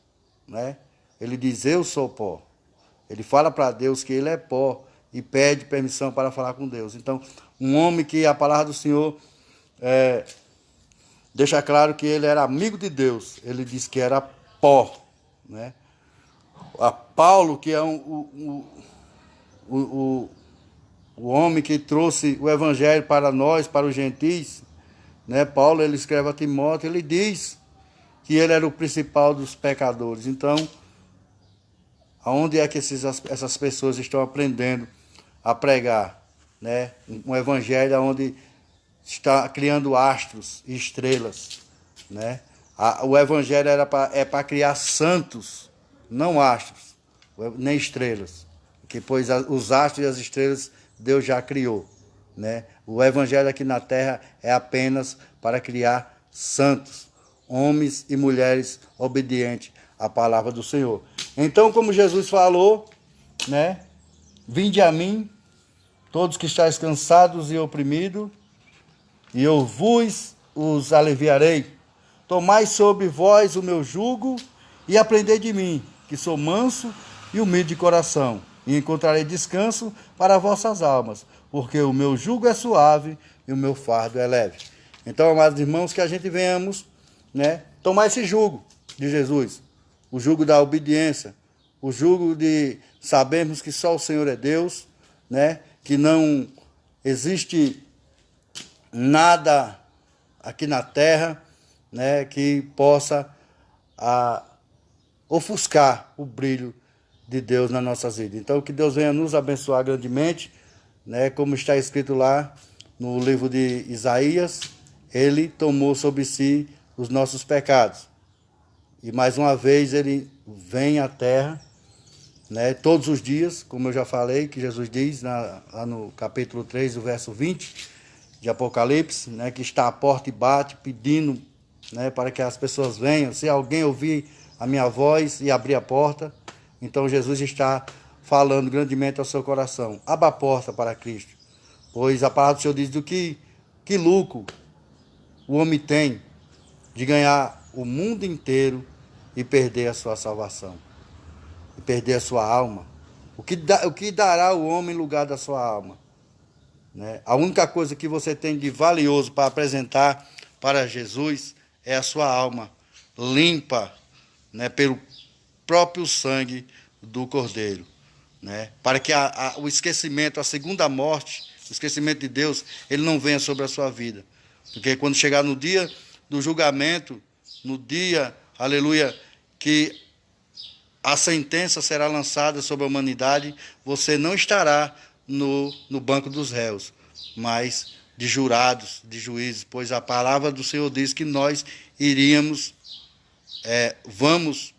né? Ele diz, eu sou pó. Ele fala para Deus que ele é pó e pede permissão para falar com Deus. Então, um homem que a palavra do Senhor deixa claro que ele era amigo de Deus, ele diz que era pó, né? A Paulo, que é o homem que trouxe o evangelho para nós, para os gentis, né? Paulo, ele escreve a Timóteo, ele diz que ele era o principal dos pecadores. Então, aonde é que essas pessoas estão aprendendo a pregar, né? Um evangelho onde está criando astros e estrelas, né? O evangelho é para criar santos, não astros, nem estrelas, que pois os astros e as estrelas Deus já criou, né? O evangelho aqui na terra é apenas para criar santos, homens e mulheres obedientes à palavra do Senhor. Então, como Jesus falou, né? Vinde a mim, todos que estáis cansados e oprimidos, e eu vos os aliviarei. Tomai sobre vós o meu jugo e aprendei de mim, que sou manso e humilde de coração, e encontrarei descanso para vossas almas, porque o meu jugo é suave e o meu fardo é leve. Então, amados irmãos, que a gente venhamos, tomar esse jugo de Jesus, o jugo da obediência, o jugo de sabermos que só o Senhor é Deus, que não existe nada aqui na terra, que possa ofuscar o brilho de Deus nas nossas vidas. Então, que Deus venha nos abençoar grandemente, como está escrito lá no livro de Isaías, ele tomou sobre si os nossos pecados. E mais uma vez ele vem à terra, todos os dias, como eu já falei, que Jesus diz lá no capítulo 3, o verso 20 de Apocalipse, que está à porta e bate, pedindo para que as pessoas venham. Se alguém ouvir a minha voz e abrir a porta, então Jesus está falando grandemente ao seu coração. Abra a porta para Cristo, pois a palavra do Senhor diz do que lucro o homem tem de ganhar o mundo inteiro e perder a sua salvação, e perder a sua alma. O que dará o homem em lugar da sua alma? A única coisa que você tem de valioso para apresentar para Jesus é a sua alma, limpa, pelo próprio sangue do Cordeiro, para que o esquecimento, a segunda morte, o esquecimento de Deus, ele não venha sobre a sua vida. Porque quando chegar no dia do julgamento, no dia, aleluia, que a sentença será lançada sobre a humanidade, você não estará no banco dos réus, mas de jurados, de juízes, pois a palavra do Senhor diz que nós vamos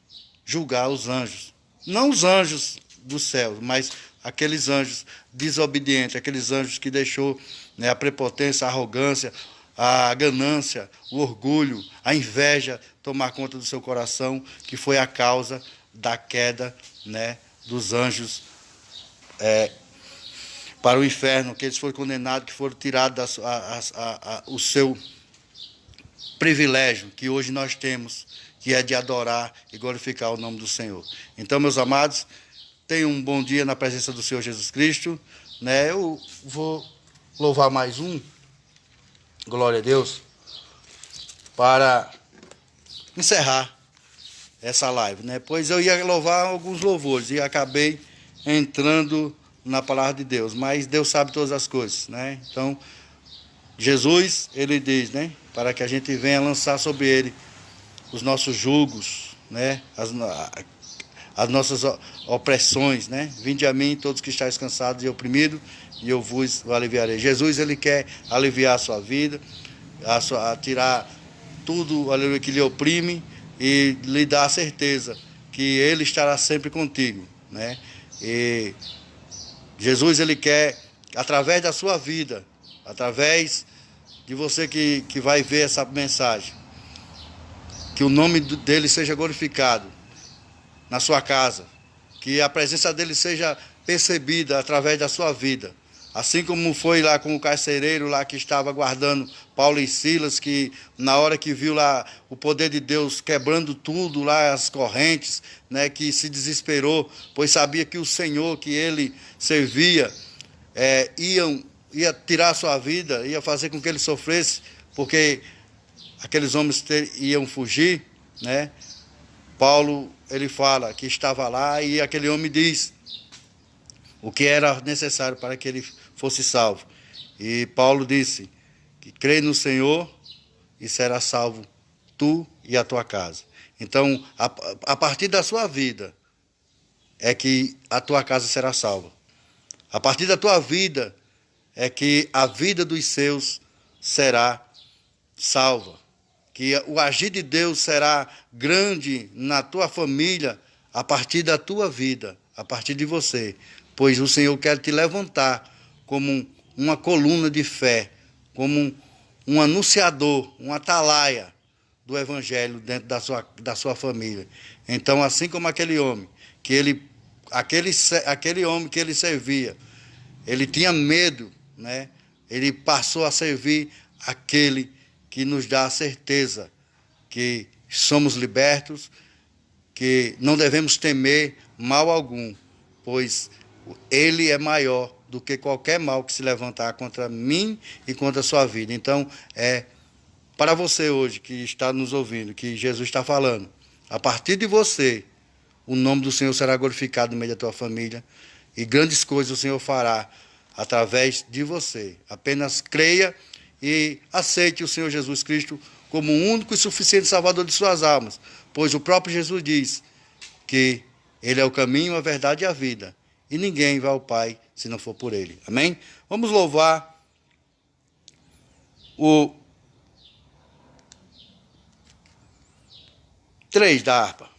julgar os anjos. Não os anjos dos céus, mas aqueles anjos desobedientes, aqueles anjos que deixou a prepotência, a arrogância, a ganância, o orgulho, a inveja tomar conta do seu coração, que foi a causa da queda dos anjos para o inferno, que eles foram condenados, que foram tirados o seu privilégio que hoje nós temos, que é de adorar e glorificar o nome do Senhor. Então, meus amados, tenham um bom dia na presença do Senhor Jesus Cristo. Eu vou louvar mais um, glória a Deus, para encerrar essa live, Pois eu ia louvar alguns louvores e acabei entrando na palavra de Deus, mas Deus sabe todas as coisas, Então, Jesus, ele diz, para que a gente venha lançar sobre ele os nossos julgos, as nossas opressões, Vinde a mim todos que estáis cansados e oprimidos, e eu vos aliviarei. Jesus, ele quer aliviar a sua vida, a tirar tudo, aleluia, que lhe oprime e lhe dar a certeza que ele estará sempre contigo, E Jesus, ele quer, através da sua vida, através de você que vai ver essa mensagem, que o nome dele seja glorificado na sua casa, que a presença dele seja percebida através da sua vida. Assim como foi lá com o carcereiro lá que estava guardando Paulo e Silas, que na hora que viu lá o poder de Deus quebrando tudo lá, as correntes, que se desesperou, pois sabia que o Senhor que ele servia ia tirar a sua vida, ia fazer com que ele sofresse, porque aqueles homens iam fugir, Paulo, ele fala que estava lá e aquele homem diz o que era necessário para que ele fosse salvo. E Paulo disse que crê no Senhor e será salvo tu e a tua casa. Então, a partir da sua vida é que a tua casa será salva. A partir da tua vida é que a vida dos seus será salva. Que o agir de Deus será grande na tua família a partir da tua vida, a partir de você. Pois o Senhor quer te levantar como uma coluna de fé, como um anunciador, um atalaia do Evangelho dentro da sua família. Então, assim como aquele homem, que ele aquele homem que ele servia, ele tinha medo, né? Ele passou a servir aquele que nos dá a certeza que somos libertos, que não devemos temer mal algum, pois ele é maior do que qualquer mal que se levantar contra mim e contra a sua vida. Então, para você hoje que está nos ouvindo, que Jesus está falando, a partir de você, o nome do Senhor será glorificado no meio da tua família e grandes coisas o Senhor fará através de você. Apenas creia e aceite o Senhor Jesus Cristo como o único e suficiente Salvador de suas almas, pois o próprio Jesus diz que Ele é o caminho, a verdade e a vida, e ninguém vai ao Pai se não for por Ele. Amém? Vamos louvar o 3 da harpa.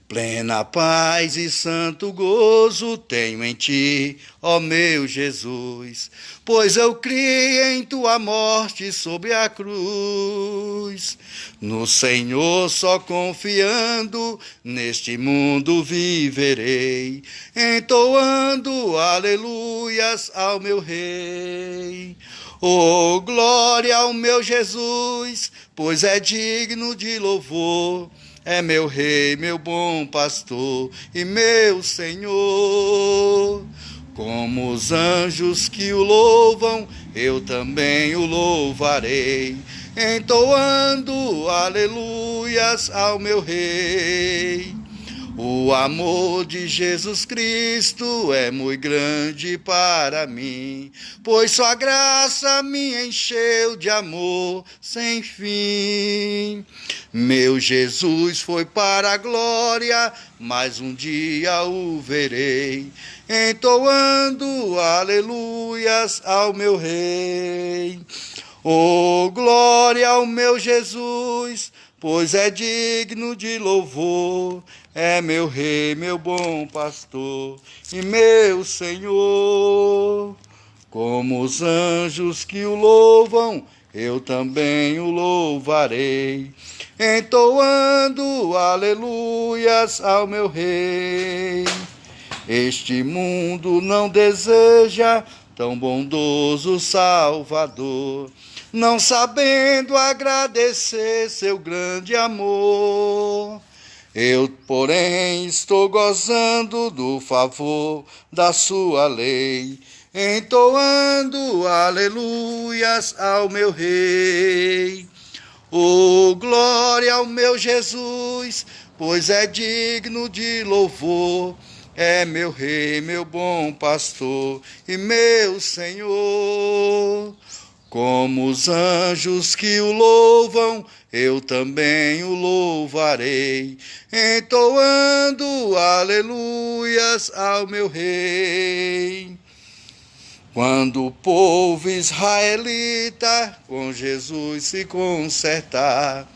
Plena paz e santo gozo tenho em ti, ó meu Jesus, pois eu criei em tua morte sobre a cruz. No Senhor só confiando, neste mundo viverei, entoando aleluias ao meu Rei. Oh, glória ao meu Jesus, pois é digno de louvor. É meu Rei, meu bom pastor e meu Senhor. Como os anjos que o louvam, eu também o louvarei, entoando aleluias ao meu Rei. O amor de Jesus Cristo é muito grande para mim, pois sua graça me encheu de amor sem fim. Meu Jesus foi para a glória, mas um dia o verei, entoando aleluias ao meu Rei. Oh, glória ao meu Jesus, pois é digno de louvor. É meu Rei, meu bom pastor e meu Senhor. Como os anjos que o louvam, eu também o louvarei, entoando aleluias ao meu Rei. Este mundo não deseja tão bondoso Salvador, não sabendo agradecer seu grande amor. Eu, porém, estou gozando do favor da sua lei, entoando aleluias ao meu Rei. Oh, glória ao meu Jesus, pois é digno de louvor. É meu Rei, meu bom pastor e meu Senhor. Como os anjos que o louvam, eu também o louvarei, entoando aleluias ao meu Rei. Quando o povo israelita com Jesus se consertar,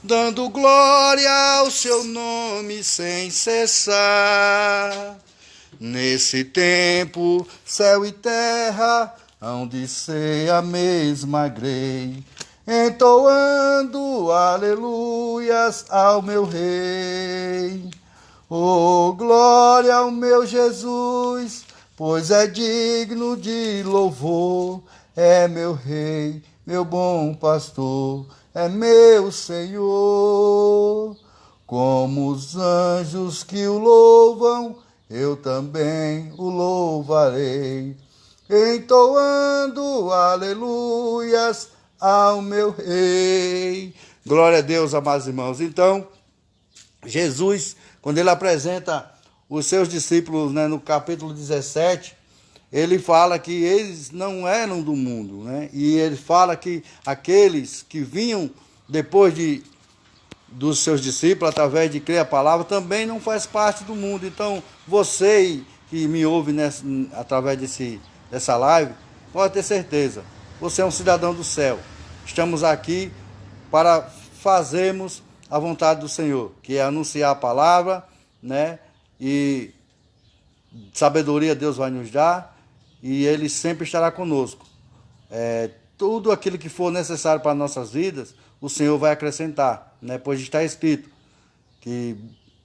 dando glória ao seu nome sem cessar, nesse tempo, céu e terra hão de ser a mesma grei, entoando aleluias ao meu Rei. Oh, glória ao meu Jesus, pois é digno de louvor. É meu Rei, meu bom pastor, é meu Senhor. Como os anjos que o louvam, eu também o louvarei, entoando aleluias ao meu Rei. Glória a Deus, amados irmãos. Então, Jesus, quando ele apresenta os seus discípulos, né, no capítulo 17, ele fala que eles não eram do mundo, né? E ele fala que aqueles que vinham depois dos seus discípulos, através de crer a palavra, também não faz parte do mundo. Então, você que me ouve através dessa live, pode ter certeza, você é um cidadão do céu. Estamos aqui para fazermos a vontade do Senhor, que é anunciar a palavra, né? E sabedoria Deus vai nos dar, e Ele sempre estará conosco. Tudo aquilo que for necessário para nossas vidas, o Senhor vai acrescentar, né? Pois está escrito que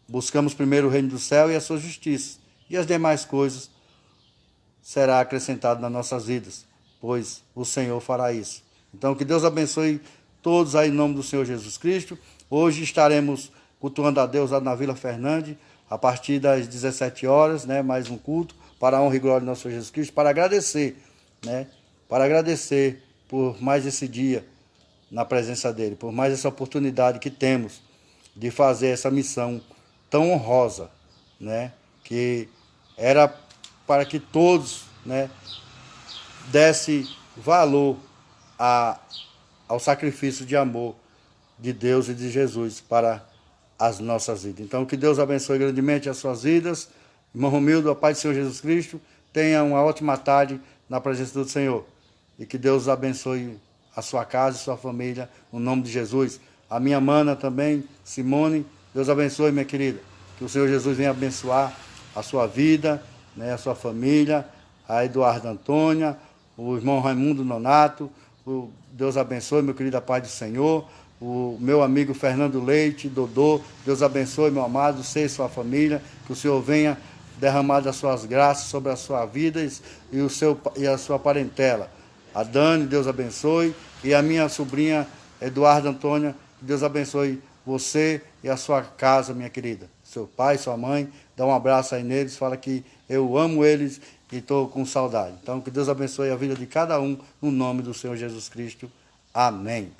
buscamos primeiro o reino do céu e a sua justiça, e as demais coisas será acrescentado nas nossas vidas, pois o Senhor fará isso. Então, que Deus abençoe todos aí em nome do Senhor Jesus Cristo. Hoje estaremos cultuando a Deus lá na Vila Fernandes, a partir das 17 horas, né, mais um culto, para a honra e glória do nosso Senhor Jesus Cristo, para agradecer, né, para agradecer por mais esse dia na presença dele, por mais essa oportunidade que temos de fazer essa missão tão honrosa, né, que era para que todos, né, desse valor ao sacrifício de amor de Deus e de Jesus para as nossas vidas. Então, que Deus abençoe grandemente as suas vidas. Irmão Romildo, a paz do Senhor Jesus Cristo. Tenha uma ótima tarde na presença do Senhor. E que Deus abençoe a sua casa e sua família, no nome de Jesus. A minha mana também, Simone, Deus abençoe, minha querida. Que o Senhor Jesus venha abençoar a sua vida, né, a sua família, a Eduardo Antônia, o irmão Raimundo Nonato. Deus abençoe, meu querido, a paz do Senhor. O meu amigo Fernando Leite, Dodô, Deus abençoe, meu amado, você e sua família, que o Senhor venha derramar das suas graças sobre a sua vida e a sua parentela. A Dani, Deus abençoe, e a minha sobrinha Eduardo Antônia, Deus abençoe você e a sua casa, minha querida. Seu pai, sua mãe, dá um abraço aí neles, fala que eu amo eles e estou com saudade. Então, que Deus abençoe a vida de cada um, no nome do Senhor Jesus Cristo. Amém.